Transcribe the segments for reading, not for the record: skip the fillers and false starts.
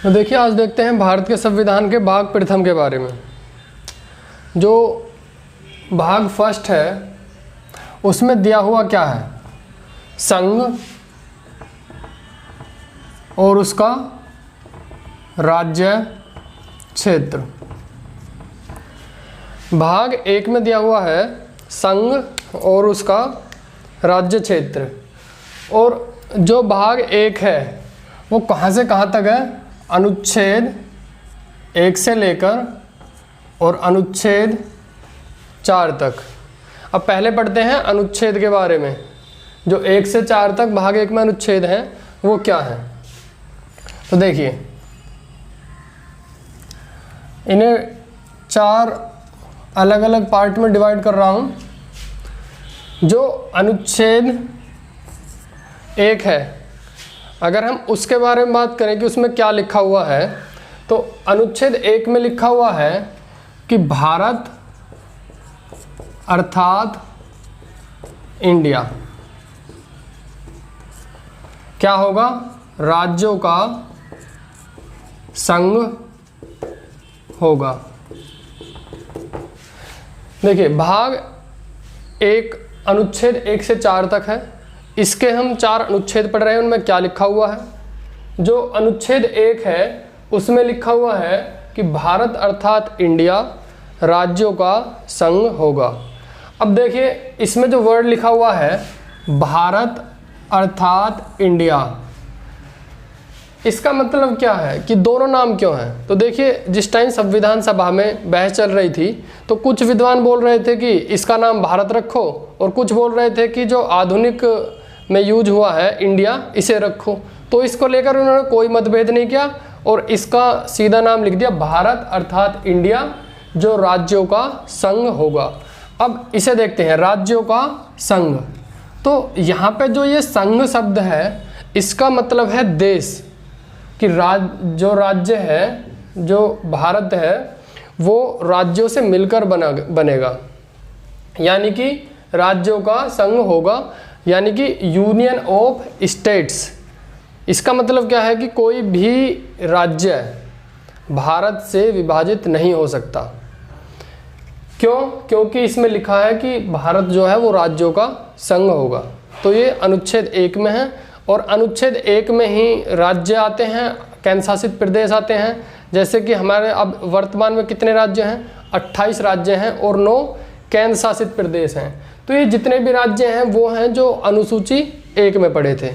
तो देखिए, आज देखते हैं भारत के संविधान के भाग प्रथम के बारे में। जो भाग फर्स्ट है उसमें दिया हुआ क्या है? संघ और उसका राज्य क्षेत्र। भाग एक में दिया हुआ है संघ और उसका राज्य क्षेत्र। और जो भाग एक है वो कहाँ से कहाँ तक है? अनुच्छेद 1 से लेकर और अनुच्छेद 4 तक। अब पहले पढ़ते हैं अनुच्छेद के बारे में। जो 1 से 4 तक भाग एक में अनुच्छेद हैं वो क्या है? तो देखिए, इन्हें 4 अलग अलग पार्ट में डिवाइड कर रहा हूँ। जो अनुच्छेद 1 है, अगर हम उसके बारे में बात करें कि उसमें क्या लिखा हुआ है, तो अनुच्छेद 1 में लिखा हुआ है कि भारत अर्थात इंडिया क्या होगा? राज्यों का संघ होगा। देखिए, भाग 1 अनुच्छेद 1 से 4 तक है। इसके हम 4 अनुच्छेद पढ़ रहे हैं। उनमें क्या लिखा हुआ है? जो अनुच्छेद 1 है उसमें लिखा हुआ है कि भारत अर्थात इंडिया राज्यों का संघ होगा। अब देखिए, इसमें जो वर्ड लिखा हुआ है भारत अर्थात इंडिया, इसका मतलब क्या है कि दोनों नाम क्यों हैं? तो देखिए, जिस टाइम संविधान सभा में बहस चल रही थी तो कुछ विद्वान बोल रहे थे कि इसका नाम भारत रखो, और कुछ बोल रहे थे कि जो आधुनिक में यूज हुआ है इंडिया, इसे रखो। तो इसको लेकर उन्होंने कोई मतभेद नहीं किया और इसका सीधा नाम लिख दिया भारत अर्थात इंडिया, जो राज्यों का संघ होगा। अब इसे देखते हैं, राज्यों का संघ। तो यहाँ पे जो ये संघ शब्द है इसका मतलब है देश, कि जो राज्य है, जो भारत है, वो राज्यों से मिलकर बनेगा, यानी कि राज्यों का संघ होगा, यानी कि यूनियन ऑफ स्टेट्स। इसका मतलब क्या है कि कोई भी राज्य भारत से विभाजित नहीं हो सकता। क्यों? क्योंकि इसमें लिखा है कि भारत जो है वो राज्यों का संघ होगा। तो ये अनुच्छेद 1 में है। और अनुच्छेद 1 में ही राज्य आते हैं, केंद्र शासित प्रदेश आते हैं। जैसे कि हमारे अब वर्तमान में कितने राज्य हैं? 28 राज्य हैं और 9 केंद्र शासित प्रदेश हैं। तो ये जितने भी राज्य हैं वो हैं जो अनुसूची 1 में पढ़े थे।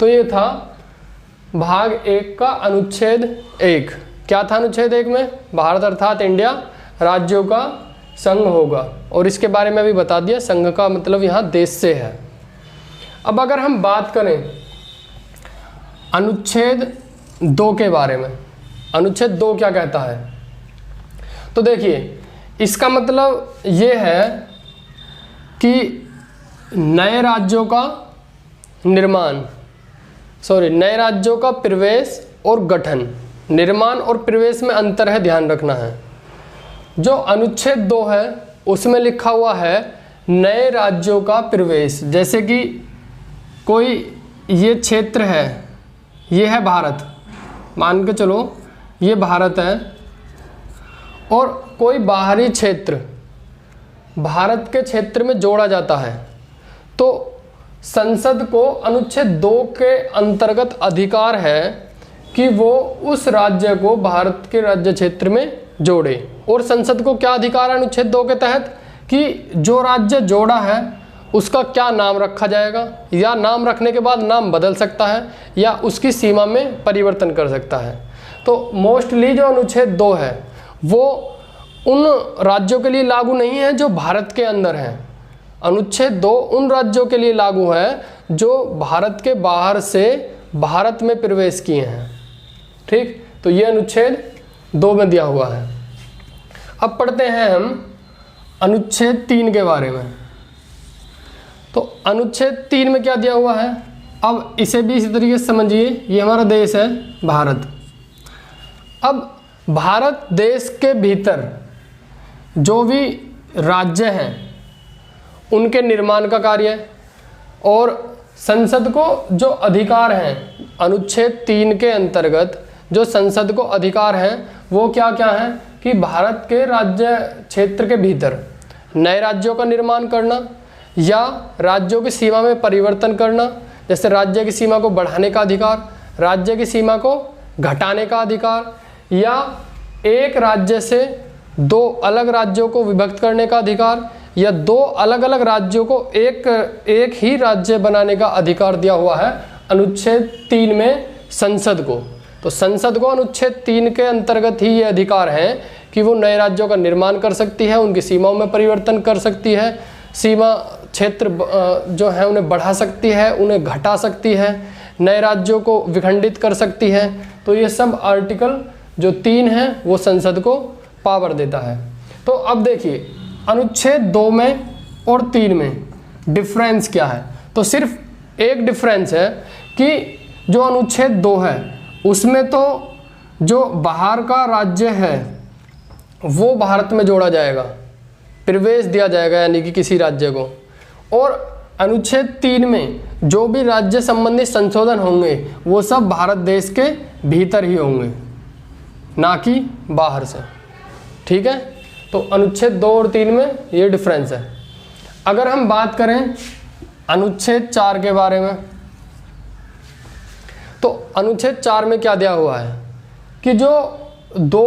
तो ये था भाग 1 का अनुच्छेद 1। क्या था अनुच्छेद 1 में? भारत अर्थात इंडिया राज्यों का संघ होगा। और इसके बारे में भी बता दिया, संघ का मतलब यहाँ देश से है। अब अगर हम बात करें अनुच्छेद 2 के बारे में, अनुच्छेद 2 क्या कहता है? तो देखिए, इसका मतलब ये है कि नए राज्यों का निर्माण, नए राज्यों का प्रवेश और गठन। निर्माण और प्रवेश में अंतर है, ध्यान रखना है। जो अनुच्छेद 2 है उसमें लिखा हुआ है नए राज्यों का प्रवेश। जैसे कि कोई ये क्षेत्र है, ये है भारत, मान के चलो ये भारत है, और कोई बाहरी क्षेत्र भारत के क्षेत्र में जोड़ा जाता है, तो संसद को अनुच्छेद 2 के अंतर्गत अधिकार है कि वो उस राज्य को भारत के राज्य क्षेत्र में जोड़े। और संसद को क्या अधिकार है अनुच्छेद 2 के तहत? कि जो राज्य जोड़ा है उसका क्या नाम रखा जाएगा, या नाम रखने के बाद नाम बदल सकता है, या उसकी सीमा में परिवर्तन कर सकता है। तो मोस्टली जो अनुच्छेद 2 है वो उन राज्यों के लिए लागू नहीं है जो भारत के अंदर हैं। अनुच्छेद 2 उन राज्यों के लिए लागू है जो भारत के बाहर से भारत में प्रवेश किए हैं। ठीक, तो ये अनुच्छेद 2 में दिया हुआ है। अब पढ़ते हैं हम अनुच्छेद 3 के बारे में। तो अनुच्छेद 3 में क्या दिया हुआ है? अब इसे भी इसी तरीके से समझिए, ये हमारा देश है भारत। अब भारत देश के भीतर जो भी राज्य हैं उनके निर्माण का कार्य और संसद को जो अधिकार हैं, अनुच्छेद 3 के अंतर्गत जो संसद को अधिकार हैं वो क्या क्या हैं कि भारत के राज्य क्षेत्र के भीतर नए राज्यों का निर्माण करना या राज्यों की सीमा में परिवर्तन करना, जैसे राज्य की सीमा को बढ़ाने का अधिकार, राज्य की सीमा को घटाने का अधिकार, या एक राज्य से 2 अलग राज्यों को विभक्त करने का अधिकार, या 2 अलग अलग राज्यों को एक ही राज्य बनाने का अधिकार दिया हुआ है अनुच्छेद 3 में संसद को। तो संसद को अनुच्छेद 3 के अंतर्गत ही ये अधिकार है कि वो नए राज्यों का निर्माण कर सकती है, उनकी सीमाओं में परिवर्तन कर सकती है, सीमा क्षेत्र जो है उन्हें बढ़ा सकती है, उन्हें घटा सकती है, नए राज्यों को विखंडित कर सकती है। तो ये सब आर्टिकल जो 3 है वो संसद को पावर देता है। तो अब देखिए अनुच्छेद 2 में और 3 में डिफरेंस क्या है। तो सिर्फ एक डिफरेंस है कि जो अनुच्छेद 2 है उसमें तो जो बाहर का राज्य है वो भारत में जोड़ा जाएगा, प्रवेश दिया जाएगा यानी कि किसी राज्य को, और अनुच्छेद 3 में जो भी राज्य संबंधी संशोधन होंगे वो सब भारत देश के भीतर ही होंगे, ना कि बाहर से। ठीक है, तो अनुच्छेद 2 और 3 में ये डिफरेंस है। अगर हम बात करें अनुच्छेद 4 के बारे में, तो अनुच्छेद 4 में क्या दिया हुआ है कि जो 2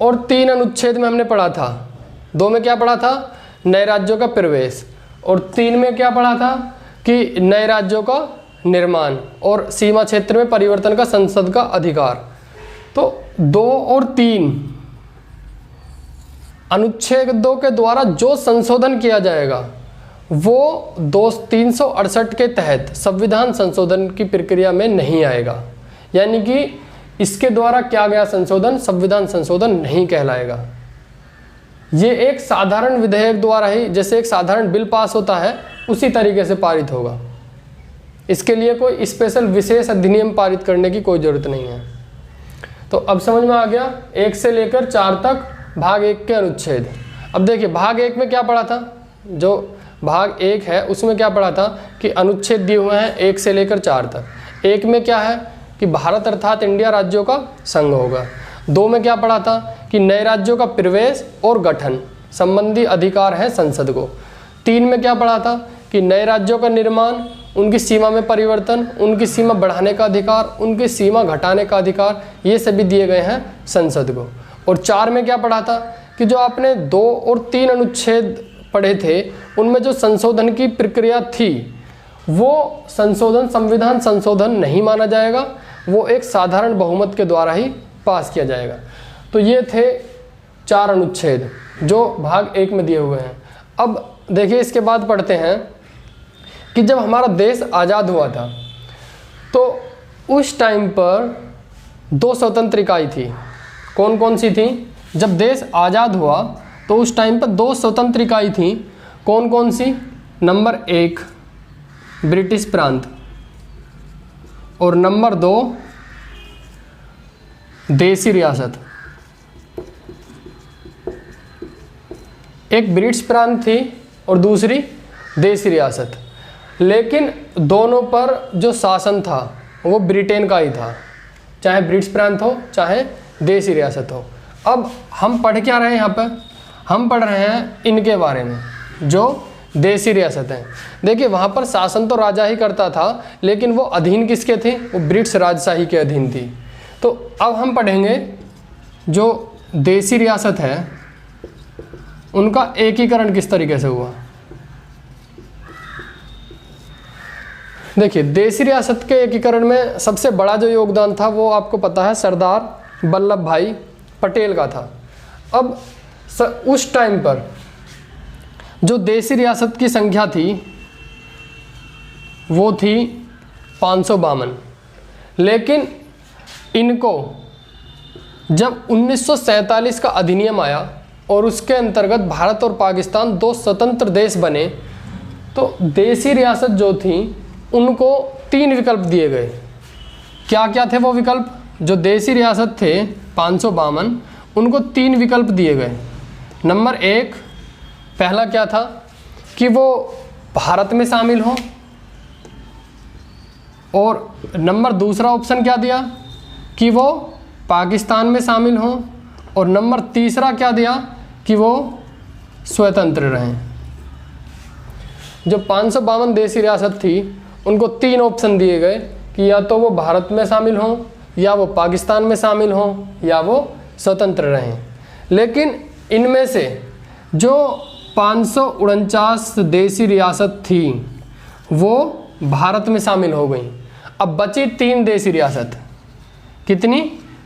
और 3 अनुच्छेद में हमने पढ़ा था, 2 में क्या पढ़ा था, नए राज्यों का प्रवेश, और 3 में क्या पढ़ा था कि नए राज्यों का निर्माण और सीमा क्षेत्र में परिवर्तन का संसद का अधिकार। तो 2 और 3 अनुच्छेद 2 के द्वारा जो संशोधन किया जाएगा वो 368 के तहत संविधान संशोधन की प्रक्रिया में नहीं आएगा, यानी कि इसके द्वारा किया गया संशोधन संविधान संशोधन नहीं कहलाएगा। ये एक साधारण विधेयक द्वारा ही, जैसे एक साधारण बिल पास होता है उसी तरीके से पारित होगा। इसके लिए कोई स्पेशल विशेष अधिनियम पारित करने की कोई ज़रूरत नहीं है। तो अब समझ में आ गया 1 से लेकर 4 तक भाग 1 के अनुच्छेद। अब देखिए भाग 1 में क्या पढ़ा था, जो भाग 1 है उसमें क्या पढ़ा था कि अनुच्छेद दिए हुए हैं 1 से लेकर 4 तक। 1 में क्या है कि भारत अर्थात इंडिया राज्यों का संघ होगा। 2 में क्या पढ़ा था कि नए राज्यों का प्रवेश और गठन संबंधी अधिकार है संसद को। 3 में क्या पढ़ा था कि नए राज्यों का निर्माण, उनकी सीमा में परिवर्तन, उनकी सीमा बढ़ाने का अधिकार, उनकी सीमा घटाने का अधिकार, ये सभी दिए गए हैं संसद को। और 4 में क्या पढ़ा था कि जो आपने 2 और 3 अनुच्छेद पढ़े थे उनमें जो संशोधन की प्रक्रिया थी वो संशोधन संविधान संशोधन नहीं माना जाएगा, वो एक साधारण बहुमत के द्वारा ही पास किया जाएगा। तो ये थे 4 अनुच्छेद जो भाग 1 में दिए हुए हैं। अब देखिए इसके बाद पढ़ते हैं कि जब हमारा देश आज़ाद हुआ था तो उस टाइम पर 2 स्वतंत्र इकाई थी। कौन कौन सी थी? जब देश आज़ाद हुआ तो उस टाइम पर 2 स्वतंत्र इकाई थी। कौन कौन सी? नंबर 1 ब्रिटिश प्रांत और नंबर 2 देसी रियासत। एक ब्रिटिश प्रांत थी और दूसरी देसी रियासत, लेकिन दोनों पर जो शासन था वो ब्रिटेन का ही था, चाहे ब्रिटिश प्रांत हो चाहे देसी रियासत हो। अब हम पढ़ क्या रहे हैं यहाँ पर? हम पढ़ रहे हैं इनके बारे में जो देसी रियासत हैं। देखिए वहाँ पर शासन तो राजा ही करता था, लेकिन वो अधीन किसके थे? वो ब्रिटिश राजशाही के अधीन थी। तो अब हम पढ़ेंगे जो देसी रियासत है उनका एकीकरण किस तरीके से हुआ। देखिए देसी रियासत के एकीकरण में सबसे बड़ा जो योगदान था वो आपको पता है सरदार वल्लभ भाई पटेल का था। अब उस टाइम पर जो देसी रियासत की संख्या थी वो थी 552, लेकिन इनको जब 1947 का अधिनियम आया और उसके अंतर्गत भारत और पाकिस्तान 2 स्वतंत्र देश बने, तो देसी रियासत जो थी उनको 3 विकल्प दिए गए। क्या क्या थे वो विकल्प? जो देसी रियासत थे 552 उनको 3 विकल्प दिए गए। नंबर 1 पहला क्या था कि वो भारत में शामिल हो, और नंबर दूसरा ऑप्शन क्या दिया कि वो पाकिस्तान में शामिल हों, और नंबर तीसरा क्या दिया कि वो स्वतंत्र रहें। जो 552 देशी रियासत थी उनको 3 ऑप्शन दिए गए कि या तो वो भारत में शामिल हों, या वो पाकिस्तान में शामिल हों, या वो स्वतंत्र रहें। लेकिन इनमें से जो 549 देशी रियासत थी वो भारत में शामिल हो गई। अब बची 3 देशी रियासत, कितनी?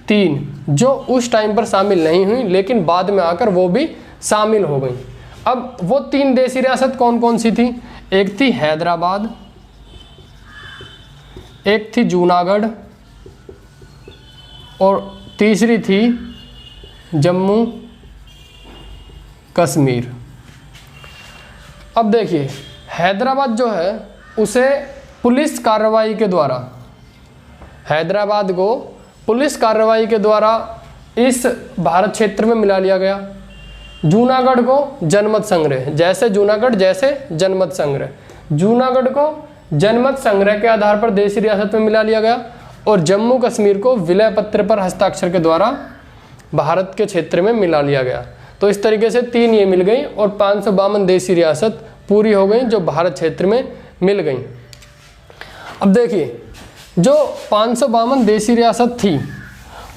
3, जो उस टाइम पर शामिल नहीं हुई लेकिन बाद में आकर वो भी शामिल हो गई। अब वो 3 देशी रियासत कौन कौन सी थी? एक थी हैदराबाद, एक थी जूनागढ़, और तीसरी थी जम्मू कश्मीर। अब देखिए, हैदराबाद जो है उसे पुलिस कार्रवाई के द्वारा, हैदराबाद को पुलिस कार्रवाई के द्वारा इस भारत क्षेत्र में मिला लिया गया। जूनागढ़ को जनमत संग्रह, जैसे जूनागढ़ जैसे जनमत संग्रह, जूनागढ़ को जनमत संग्रह के आधार पर देशी रियासत में मिला लिया गया, और जम्मू कश्मीर को विलय पत्र पर हस्ताक्षर के द्वारा भारत के क्षेत्र में मिला लिया गया। तो इस तरीके से 3 ये मिल गई और 552 देशी रियासत पूरी हो गई जो भारत क्षेत्र में मिल गई। अब देखिए, जो 552 देशी रियासत थी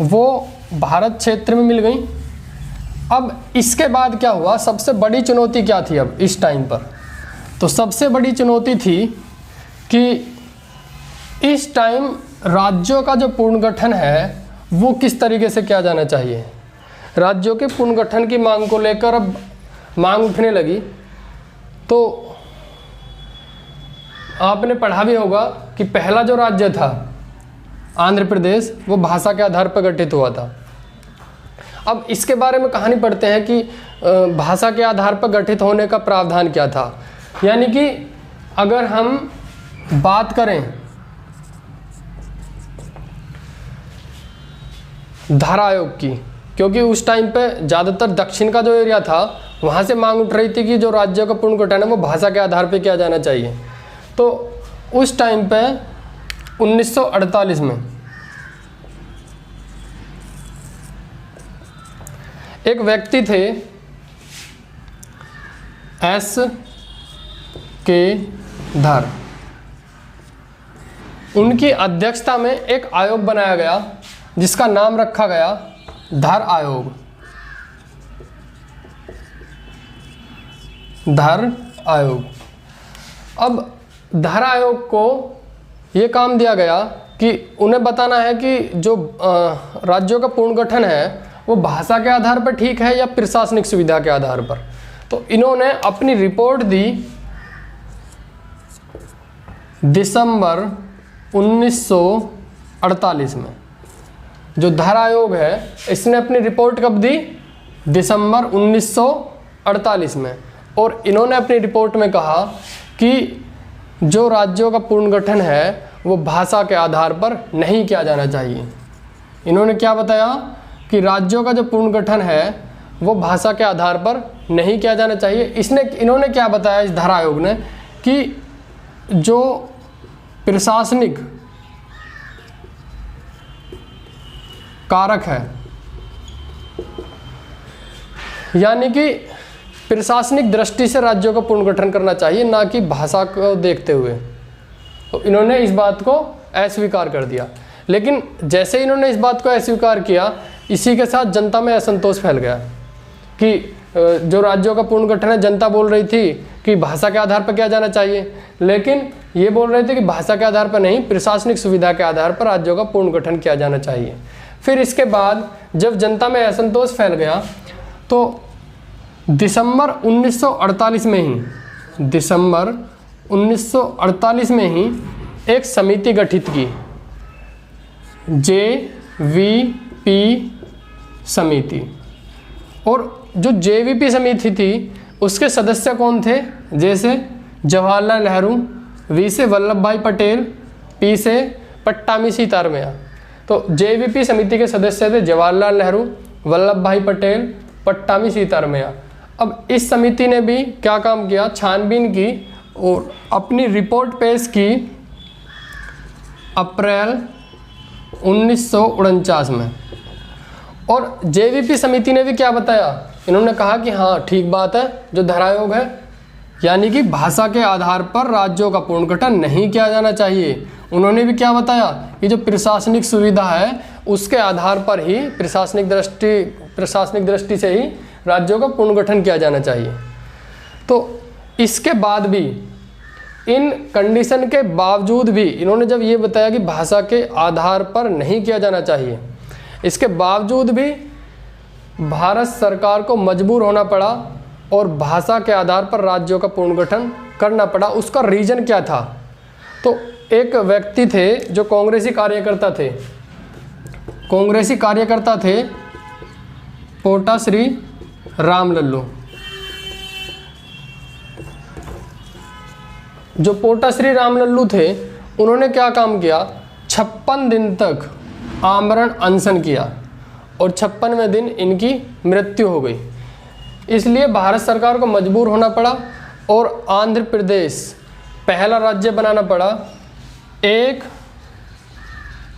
वो भारत क्षेत्र में मिल गई। अब इसके बाद क्या हुआ? सबसे बड़ी चुनौती क्या थी अब इस टाइम पर? तो सबसे बड़ी चुनौती थी कि इस टाइम राज्यों का जो पुनर्गठन है वो किस तरीके से किया जाना चाहिए। राज्यों के पुनर्गठन की मांग को लेकर अब मांग उठने लगी। तो आपने पढ़ा भी होगा कि पहला जो राज्य था आंध्र प्रदेश, वो भाषा के आधार पर गठित हुआ था। अब इसके बारे में कहानी पढ़ते हैं कि भाषा के आधार पर गठित होने का प्रावधान क्या था। यानी कि अगर हम बात करें धारा आयोग की, क्योंकि उस टाइम पे ज़्यादातर दक्षिण का जो एरिया था वहाँ से मांग उठ रही थी कि जो राज्यों का पुनर्गठन है वो भाषा के आधार पे किया जाना चाहिए। तो उस टाइम पे 1948 में एक व्यक्ति थे S.K. धर, उनकी अध्यक्षता में एक आयोग बनाया गया जिसका नाम रखा गया धर आयोग। धर आयोग। अब धर आयोग को ये काम दिया गया कि उन्हें बताना है कि जो राज्यों का पुनर्गठन है वो भाषा के आधार पर ठीक है या प्रशासनिक सुविधा के आधार पर। तो इन्होंने अपनी रिपोर्ट दी दिसंबर 1948 में। जो धर आयोग है इसने अपनी रिपोर्ट कब दी? दिसंबर 1948 में। और इन्होंने अपनी रिपोर्ट में कहा कि जो राज्यों का पुनर्गठन है वो भाषा के आधार पर नहीं किया जाना चाहिए। इन्होंने क्या बताया कि राज्यों का जो पुनर्गठन है वो भाषा के आधार पर नहीं किया जाना चाहिए। इन्होंने क्या बताया इस धर आयोग ने कि जो प्रशासनिक कारक है, यानी कि प्रशासनिक दृष्टि से राज्यों का पुनर्गठन करना चाहिए, ना कि भाषा को देखते हुए। तो इन्होंने इस बात को अस्वीकार कर दिया। लेकिन जैसे इन्होंने इस बात को अस्वीकार किया, इसी के साथ जनता में असंतोष फैल गया कि जो राज्यों का पुनर्गठन है, जनता बोल रही थी कि भाषा के आधार पर किया जाना चाहिए, लेकिन ये बोल रहे थे कि भाषा के आधार पर नहीं, प्रशासनिक सुविधा के आधार पर राज्यों का पुनर्गठन किया जाना चाहिए। फिर इसके बाद जब जनता में असंतोष फैल गया तो दिसंबर 1948 में ही एक समिति गठित की, JVP समिति। और जो JVP समिति थी उसके सदस्य कौन थे? जैसे जवाहरलाल नेहरू, V से वल्लभ भाई पटेल, P से पट्टामी सीतारमैया। तो JVP समिति के सदस्य थे जवाहरलाल नेहरू, वल्लभ भाई पटेल, पट्टामी सीतारमैया। अब इस समिति ने भी क्या काम किया? छानबीन की और अपनी रिपोर्ट पेश की अप्रैल 1949 में। और जेवीपी समिति ने भी क्या बताया, इन्होंने कहा कि हाँ ठीक बात है, जो धरायोग है यानी कि भाषा के आधार पर राज्यों का पुनर्गठन नहीं किया जाना चाहिए। उन्होंने भी क्या बताया कि जो प्रशासनिक सुविधा है उसके आधार पर ही प्रशासनिक दृष्टि से ही राज्यों का पुनर्गठन किया जाना चाहिए। तो इसके बाद भी, इन कंडीशन के बावजूद भी, इन्होंने जब ये बताया कि भाषा के आधार पर नहीं किया जाना चाहिए, इसके बावजूद भी भारत सरकार को मजबूर होना पड़ा और भाषा के आधार पर राज्यों का पुनर्गठन करना पड़ा। उसका रीज़न क्या था? तो एक व्यक्ति थे जो कांग्रेसी कार्यकर्ता थे पोटा श्री रामलल्लू। जो पोटा श्री रामलल्लू थे, उन्होंने क्या काम किया, 56 दिन तक आमरण अनशन किया और 56वें दिन इनकी मृत्यु हो गई। इसलिए भारत सरकार को मजबूर होना पड़ा और आंध्र प्रदेश पहला राज्य बनाना पड़ा 1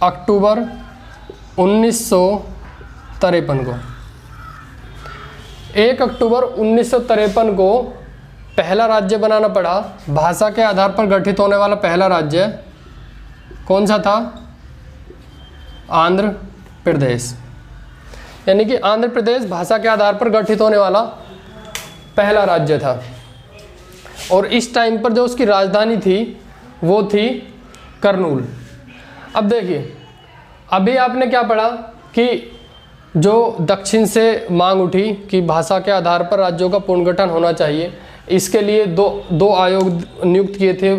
अक्टूबर 1953 को। 1 अक्टूबर 1953 को पहला राज्य बनाना पड़ा। भाषा के आधार पर गठित होने वाला पहला राज्य कौन सा था? आंध्र प्रदेश। यानी कि आंध्र प्रदेश भाषा के आधार पर गठित होने वाला पहला राज्य था। और इस टाइम पर जो उसकी राजधानी थी वो थी करनूल। अब देखिए, अभी आपने क्या पढ़ा कि जो दक्षिण से मांग उठी कि भाषा के आधार पर राज्यों का पुनर्गठन होना चाहिए, इसके लिए दो आयोग नियुक्त किए थे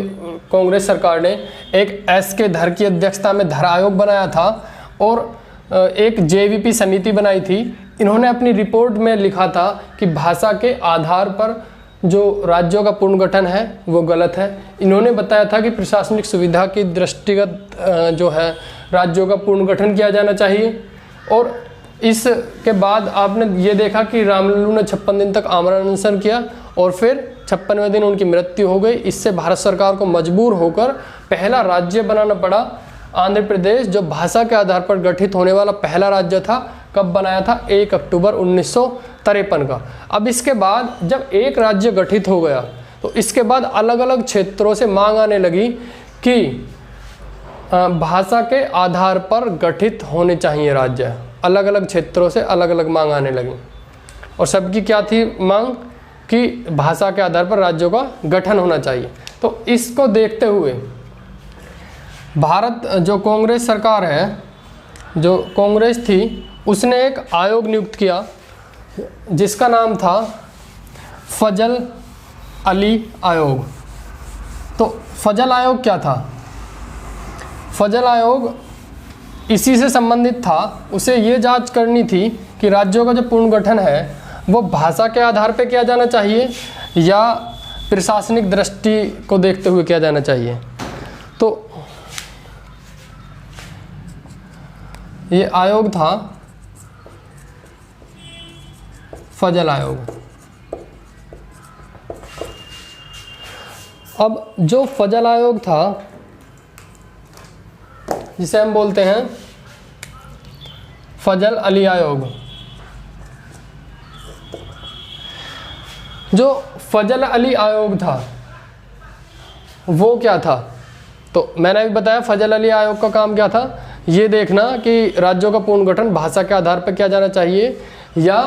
कांग्रेस सरकार ने। एक एस.के. धर की अध्यक्षता में धर आयोग बनाया था और एक जेवीपी समिति बनाई थी। इन्होंने अपनी रिपोर्ट में लिखा था कि भाषा के आधार पर जो राज्यों का पुनर्गठन है वो गलत है। इन्होंने बताया था कि प्रशासनिक सुविधा की दृष्टिगत जो है राज्यों का पुनर्गठन किया जाना चाहिए। और इसके बाद आपने ये देखा कि रामलल्लू ने 56 दिन तक आमरण अनशन किया और फिर 56वें दिन उनकी मृत्यु हो गई। इससे भारत सरकार को मजबूर होकर पहला राज्य बनाना पड़ा आंध्र प्रदेश, जो भाषा के आधार पर गठित होने वाला पहला राज्य था। कब बनाया था? 1 अक्टूबर 1953 का। अब इसके बाद जब एक राज्य गठित हो गया तो इसके बाद अलग अलग क्षेत्रों से मांग आने लगी कि भाषा के आधार पर गठित होने चाहिए राज्य। अलग अलग क्षेत्रों से अलग अलग मांग आने लगी और सबकी क्या थी मांग? कि भाषा के आधार पर राज्यों का गठन होना चाहिए। तो इसको देखते हुए भारत जो कांग्रेस सरकार है, जो कांग्रेस थी, उसने एक आयोग नियुक्त किया जिसका नाम था फजल अली आयोग। तो फजल आयोग क्या था? फजल आयोग इसी से संबंधित था। उसे ये जांच करनी थी कि राज्यों का जो पुनर्गठन है वो भाषा के आधार पर किया जाना चाहिए या प्रशासनिक दृष्टि को देखते हुए किया जाना चाहिए। तो ये आयोग था फजल आयोग। अब जो फजल आयोग था, जिसे हम बोलते हैं फजल अली आयोग, जो फजल अली आयोग था वो क्या था? तो मैंने अभी बताया फजल अली आयोग का काम क्या था, ये देखना कि राज्यों का पुनर्गठन भाषा के आधार पर किया जाना चाहिए या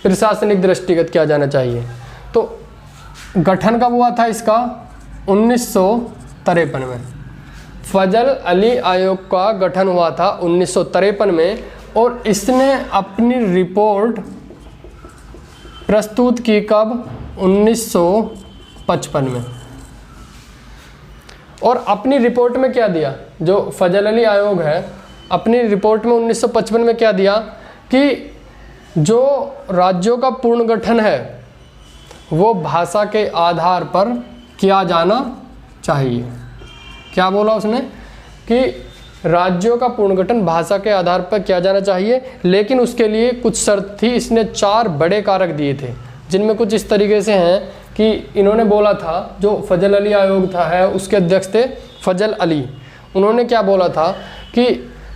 प्रशासनिक दृष्टिगत किया जाना चाहिए। तो गठन कब हुआ था इसका? 1953 में। फजल अली आयोग का गठन हुआ था 1953 में और इसने अपनी रिपोर्ट प्रस्तुत की कब? 1955 में। और अपनी रिपोर्ट में क्या दिया? जो फजल अली आयोग है अपनी रिपोर्ट में 1955 में क्या दिया कि जो राज्यों का पुनर्गठन है वो भाषा के आधार पर किया जाना चाहिए। क्या बोला उसने? कि राज्यों का पुनर्गठन भाषा के आधार पर किया जाना चाहिए, लेकिन उसके लिए कुछ शर्त थी। इसने 4 बड़े कारक दिए थे, जिनमें कुछ इस तरीके से हैं कि इन्होंने बोला था, जो फजल अली आयोग था है उसके अध्यक्ष थे फजल अली। उन्होंने क्या बोला था कि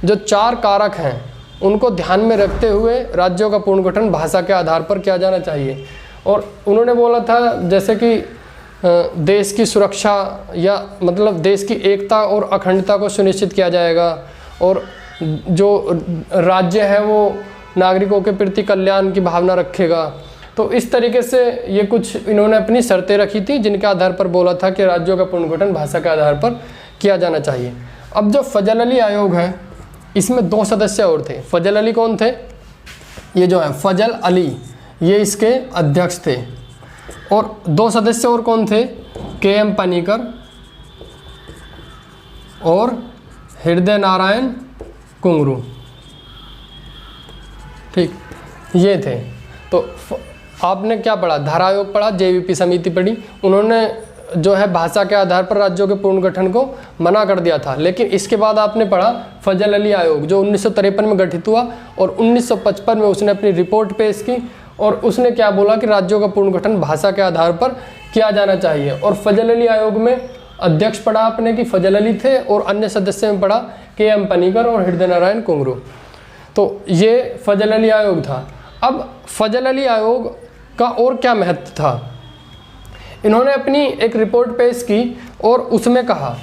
जो 4 कारक हैं उनको ध्यान में रखते हुए राज्यों का पुनर्गठन भाषा के आधार पर किया जाना चाहिए। और उन्होंने बोला था जैसे कि देश की सुरक्षा या मतलब देश की एकता और अखंडता को सुनिश्चित किया जाएगा, और जो राज्य है वो नागरिकों के प्रति कल्याण की भावना रखेगा। तो इस तरीके से ये कुछ इन्होंने अपनी शर्तें रखी थी जिनके आधार पर बोला था कि राज्यों का पुनर्गठन भाषा के आधार पर किया जाना चाहिए। अब जो फजल अली आयोग है इसमें 2 सदस्य और थे। फजल अली कौन थे? ये जो है फजल अली, ये इसके अध्यक्ष थे। और 2 सदस्य और कौन थे? के.एम. पनीकर और हृदय नारायण कुंगरू। ठीक, ये थे। तो आपने क्या पढ़ा? धारा आयोग पढ़ा, जेवीपी समिति पढ़ी। उन्होंने जो है भाषा के आधार पर राज्यों के पुनर्गठन को मना कर दिया था। लेकिन इसके बाद आपने पढ़ा फजल अली आयोग जो 1953 में गठित हुआ, और 1955 में उसने अपनी रिपोर्ट पेश की और उसने क्या बोला कि राज्यों का पुनर्गठन भाषा के आधार पर किया जाना चाहिए। और फजल अली आयोग में अध्यक्ष पढ़ा आपने कि फजल अली थे, और अन्य सदस्य में पढ़ा के.एम. पनीकर और हृदय नारायण कुंगरू। तो ये फजल अली आयोग था। अब फजल अली आयोग का और क्या महत्व था? इन्होंने अपनी एक रिपोर्ट पेश की और उसमें कहा,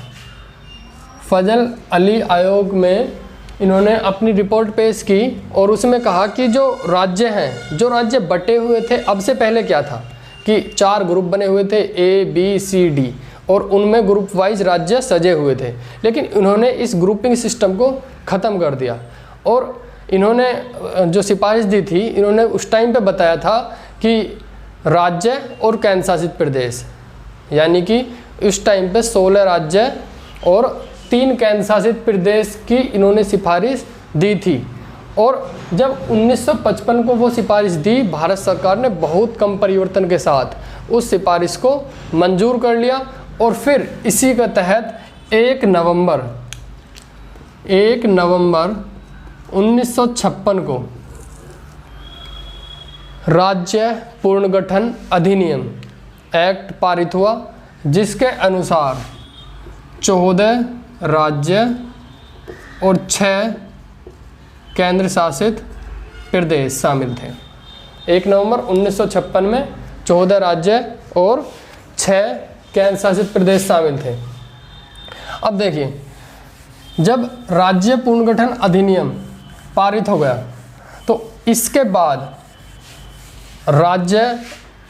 फजल अली आयोग में इन्होंने अपनी रिपोर्ट पेश की और उसमें कहा कि जो राज्य हैं, जो राज्य बटे हुए थे, अब से पहले क्या था कि 4 ग्रुप बने हुए थे A, B, C, D, और उनमें ग्रुप वाइज राज्य सजे हुए थे। लेकिन इन्होंने इस ग्रुपिंग सिस्टम को ख़त्म कर दिया और इन्होंने जो सिफारिश दी थी, इन्होंने उस टाइम पे बताया था कि राज्य और केंद्र शासित प्रदेश, यानी कि इस टाइम पे 16 राज्य और 3 केंद्र शासित प्रदेश की इन्होंने सिफारिश दी थी। और जब 1955 को वो सिफारिश दी, भारत सरकार ने बहुत कम परिवर्तन के साथ उस सिफारिश को मंजूर कर लिया। और फिर इसी के तहत 1 नवंबर 1956 को राज्य पुनर्गठन अधिनियम एक्ट पारित हुआ, जिसके अनुसार 14 राज्य और 6 केंद्र शासित प्रदेश शामिल थे। 1 नवंबर 1956 में 14 राज्य और 6 केंद्र शासित प्रदेश शामिल थे। अब देखिए, जब राज्य पुनर्गठन अधिनियम पारित हो गया तो इसके बाद राज्य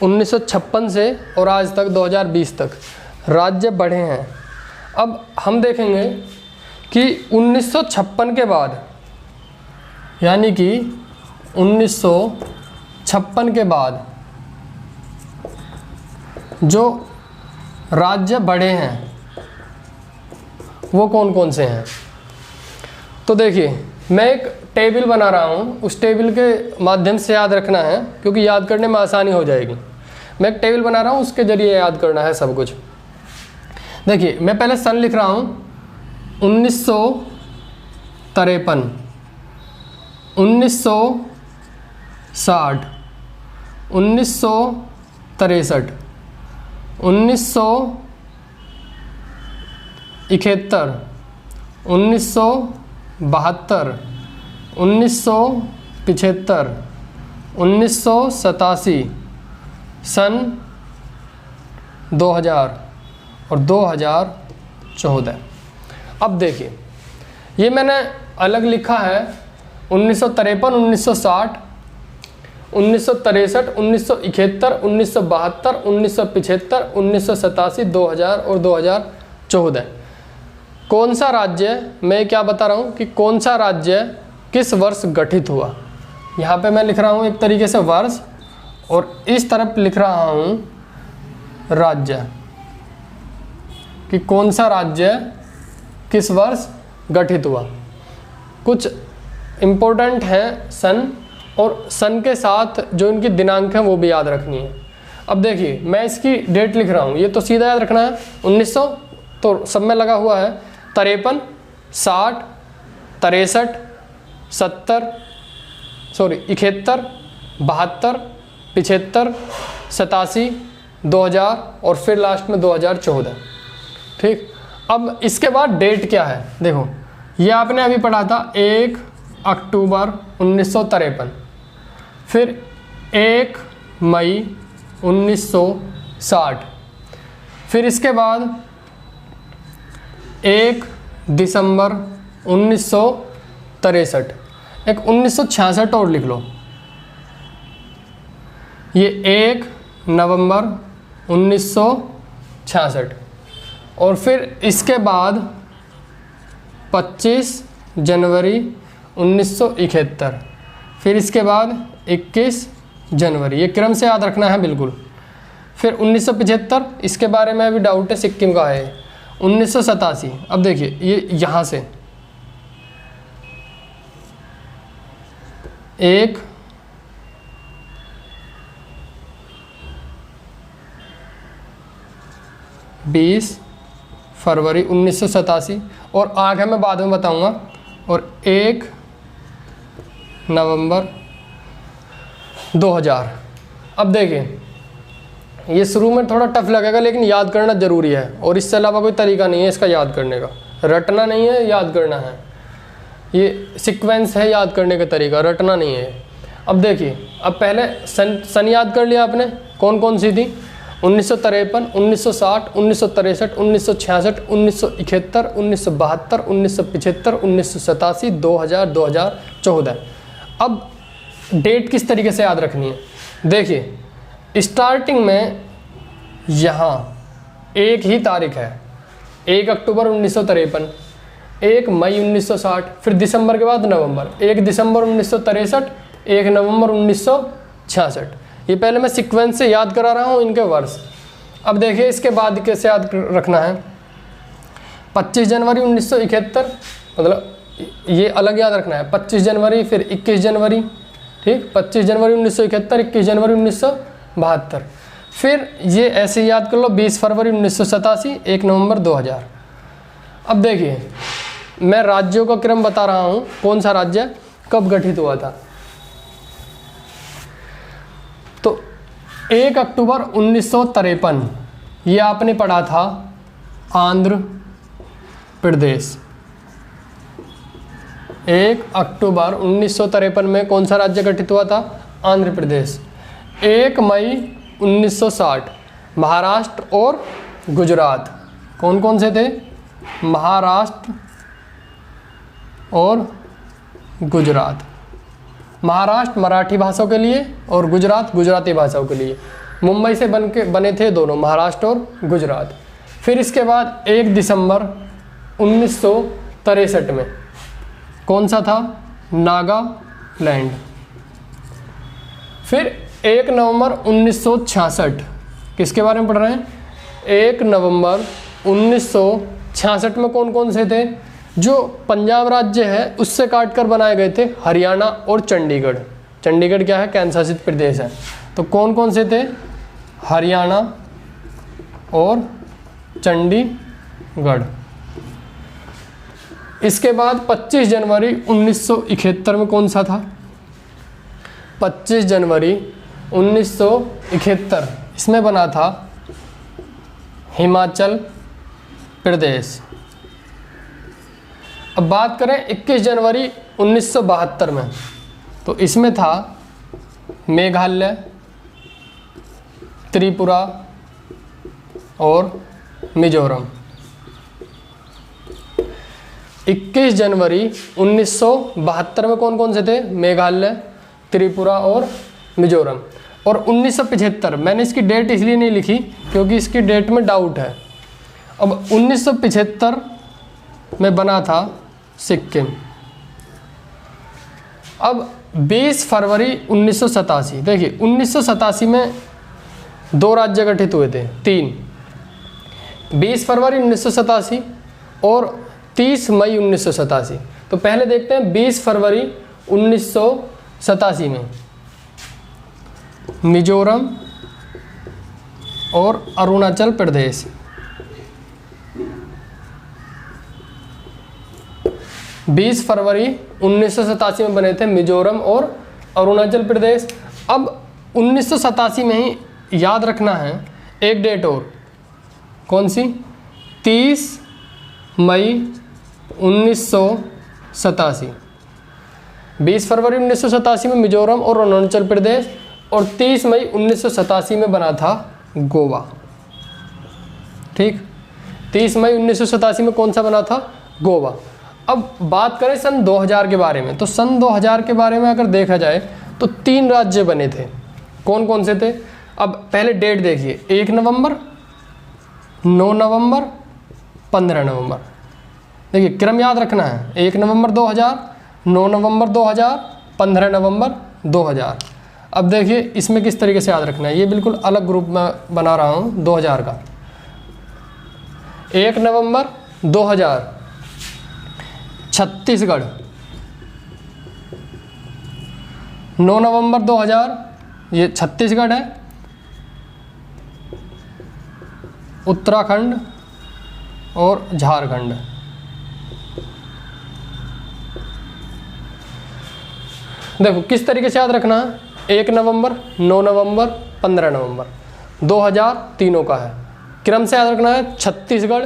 1956 से और आज तक 2020 तक राज्य बढ़े हैं। अब हम देखेंगे कि 1956 के बाद, यानी कि 1956 के बाद जो राज्य बढ़े हैं वो कौन कौन से हैं? तो देखिए, मैं एक टेबल बना रहा हूँ, उस टेबल के माध्यम से याद रखना है क्योंकि याद करने में आसानी हो जाएगी। मैं एक टेबल बना रहा हूँ, उसके जरिए याद करना है सब कुछ। देखिए, मैं पहले सन लिख रहा हूँ 1953, 1960, 1963, 1971, 1972, 1975, 1987, सन 2000 और 2014। अब देखिए, ये मैंने अलग लिखा है 1953, 1960, 1963, 1971, 1972, 1975, 1987, 2000 और 2014। कौन सा राज्य, मैं क्या बता रहा हूँ कि कौन सा राज्य किस वर्ष गठित हुआ। यहाँ पे मैं लिख रहा हूँ एक तरीके से वर्ष, और इस तरफ लिख रहा हूँ राज्य, कि कौन सा राज्य किस वर्ष गठित हुआ। कुछ इम्पोर्टेंट हैं सन, और सन के साथ जो इनकी दिनांक है वो भी याद रखनी है। अब देखिए, मैं इसकी डेट लिख रहा हूँ, ये तो सीधा याद रखना है। 1900 तो सब में लगा हुआ है, 53, 60, 63, 71, 72, 75, 87, 2000 और फिर लास्ट में 2014। ठीक, अब इसके बाद डेट क्या है, देखो ये आपने अभी पढ़ा था 1 अक्टूबर 1953, फिर 1 मई 1960, फिर इसके बाद 1 दिसंबर 1963, एक 1966 और लिख लो, ये 1 नवंबर 1966, और फिर इसके बाद 25 जनवरी 1971, फिर इसके बाद 21 जनवरी, ये क्रम से याद रखना है बिल्कुल। फिर 1975, इसके बारे में अभी डाउट है, सिक्किम का है। 1987, अब देखिए ये यहाँ से 1 20 फरवरी 1987, और आगे मैं बाद में बताऊंगा, और 1 नवंबर 2000। अब देखिए ये शुरू में थोड़ा टफ लगेगा, लेकिन याद करना ज़रूरी है, और इससे अलावा कोई तरीका नहीं है इसका याद करने का। रटना नहीं है, याद करना है। ये सीक्वेंस है याद करने का तरीका, रटना नहीं है। अब देखिए, अब पहले सन याद कर लिया आपने, कौन कौन सी थी? 1953, 1960, 1963, 1966, 1971, 1972, 1975, 1987, 2000, 2014। अब डेट किस तरीके से याद रखनी है? देखिए स्टार्टिंग में यहाँ एक ही तारीख है, 1 अक्टूबर 1953, 1 मई 1960, फिर दिसंबर के बाद नवंबर, 1 दिसंबर 1963, 1 नवंबर 1966। ये पहले मैं सीक्वेंस से याद करा रहा हूँ इनके वर्ष। अब देखिए इसके बाद कैसे याद रखना है। 25 जनवरी 1971, मतलब ये अलग याद रखना है। 25 जनवरी, फिर 21 जनवरी, ठीक, 25 जनवरी 1971, 21 जनवरी 1972। फिर ये ऐसे याद कर लो, 20 फरवरी 1987, 1 नवंबर 2000। अब देखिए मैं राज्यों का क्रम बता रहा हूँ, कौन सा राज्य कब गठित हुआ था। तो 1 अक्टूबर 1953 ये आपने पढ़ा था आंध्र प्रदेश। 1 अक्टूबर 1953 में कौन सा राज्य गठित हुआ था? आंध्र प्रदेश। 1 मई 1960 महाराष्ट्र और गुजरात। कौन कौन से थे? महाराष्ट्र और गुजरात। महाराष्ट्र मराठी भाषाओं के लिए और गुजरात गुजराती भाषाओं के लिए। मुंबई से बने थे दोनों, महाराष्ट्र और गुजरात। फिर इसके बाद 1 दिसंबर 1963 में कौन सा था? नागालैंड। फिर 1 नवंबर 1966, किसके बारे में पढ़ रहे हैं? 1 नवंबर 1966 में कौन कौन से थे? जो पंजाब राज्य है उससे काट कर बनाए गए थे हरियाणा और चंडीगढ़। चंडीगढ़ क्या है? केंद्र शासित प्रदेश है। तो कौन कौन से थे? हरियाणा और चंडीगढ़। इसके बाद 25 जनवरी 1971 में कौन सा था? 25 जनवरी 1971 इसमें बना था हिमाचल प्रदेश। अब बात करें 21 जनवरी 1972 में, तो इसमें था मेघालय, त्रिपुरा और मिजोरम। 21 जनवरी 1972 में कौन कौन से थे? मेघालय, त्रिपुरा और मिजोरम। और 1975, मैंने इसकी डेट इसलिए नहीं लिखी क्योंकि इसकी डेट में डाउट है। अब 1975 में बना था सिक्किम। अब 20 फरवरी 1987, देखिए 1987 में 2 राज्य गठित हुए थे, 3। 20 फरवरी 1987 और 30 मई 1987। तो पहले देखते हैं 20 फरवरी 1987 में मिजोरम और अरुणाचल प्रदेश। 20 फरवरी 1987 में बने थे मिजोरम और अरुणाचल प्रदेश। अब 1987 में ही याद रखना है एक डेट और, कौन सी? 30 मई 1987, 20 फरवरी 1987 में मिजोरम और अरुणाचल प्रदेश, और 30 मई 1987 में बना था गोवा। ठीक, 30 मई 1987 में कौन सा बना था? गोवा। अब बात करें सन 2000 के बारे में, तो सन 2000 के बारे में अगर देखा जाए तो 3 राज्य बने थे। कौन कौन से थे? अब पहले डेट देखिए, 1 नवंबर, 9 नवंबर, 15 नवंबर। देखिए क्रम याद रखना है, 1 नवंबर 2000, 9 नवंबर 2000, 15 नवंबर 2000। अब देखिए इसमें किस तरीके से याद रखना है, ये बिल्कुल अलग ग्रुप में बना रहा हूँ 2000 का। 1 नवंबर 2000 छत्तीसगढ़, 9 नवंबर 2000 ये छत्तीसगढ़ है, उत्तराखंड और झारखंड। देखो किस तरीके से याद रखना है, 1 नवंबर, 9 नवंबर, 15 नवंबर 2000 तीनों का है। क्रम से याद रखना है, छत्तीसगढ़,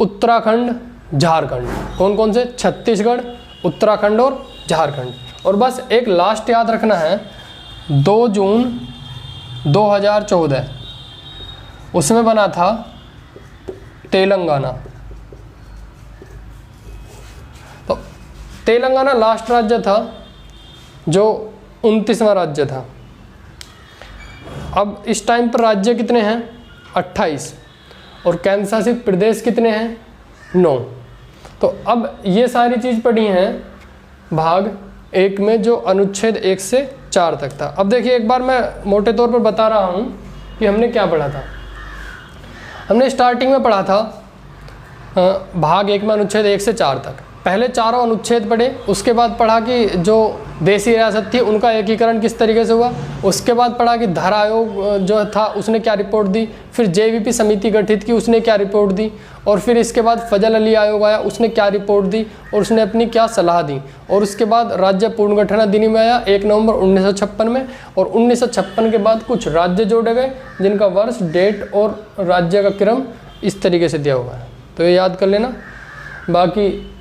उत्तराखंड, झारखंड। कौन कौन से? छत्तीसगढ़, उत्तराखंड और झारखंड। और बस एक लास्ट याद रखना है, 2 जून 2014 उसमें बना था तेलंगाना। तो तेलंगाना लास्ट राज्य था जो 29वां राज्य था। अब इस टाइम पर राज्य कितने हैं? 28, और केंद्र शासित प्रदेश कितने हैं? 9। तो अब ये सारी चीज़ पढ़ी हैं भाग 1 में, जो अनुच्छेद 1 से 4 तक था। अब देखिए एक बार मैं मोटे तौर पर बता रहा हूँ कि हमने क्या पढ़ा था। हमने स्टार्टिंग में पढ़ा था भाग 1 में अनुच्छेद 1 से 4 तक। पहले चारों अनुच्छेद पढ़े, उसके बाद पढ़ा कि जो देसी रियासत थी उनका एकीकरण किस तरीके से हुआ। उसके बाद पढ़ा कि धारा आयोग जो था उसने क्या रिपोर्ट दी, फिर जेवीपी समिति गठित की उसने क्या रिपोर्ट दी, और फिर इसके बाद फजल अली आयोग आया उसने क्या रिपोर्ट दी और उसने अपनी क्या सलाह दी। और उसके बाद राज्य पुनर्गठन अधिनियम आया 1 नवंबर 1956 में, और 1956 के बाद कुछ राज्य जोड़े गए जिनका वर्ष, डेट और राज्य का क्रम इस तरीके से दिया हुआ है। तो ये याद कर लेना। बाकी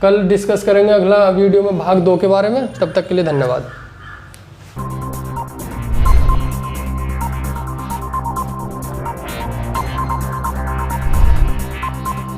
कल डिस्कस करेंगे अगला वीडियो में भाग 2 के बारे में। तब तक के लिए धन्यवाद।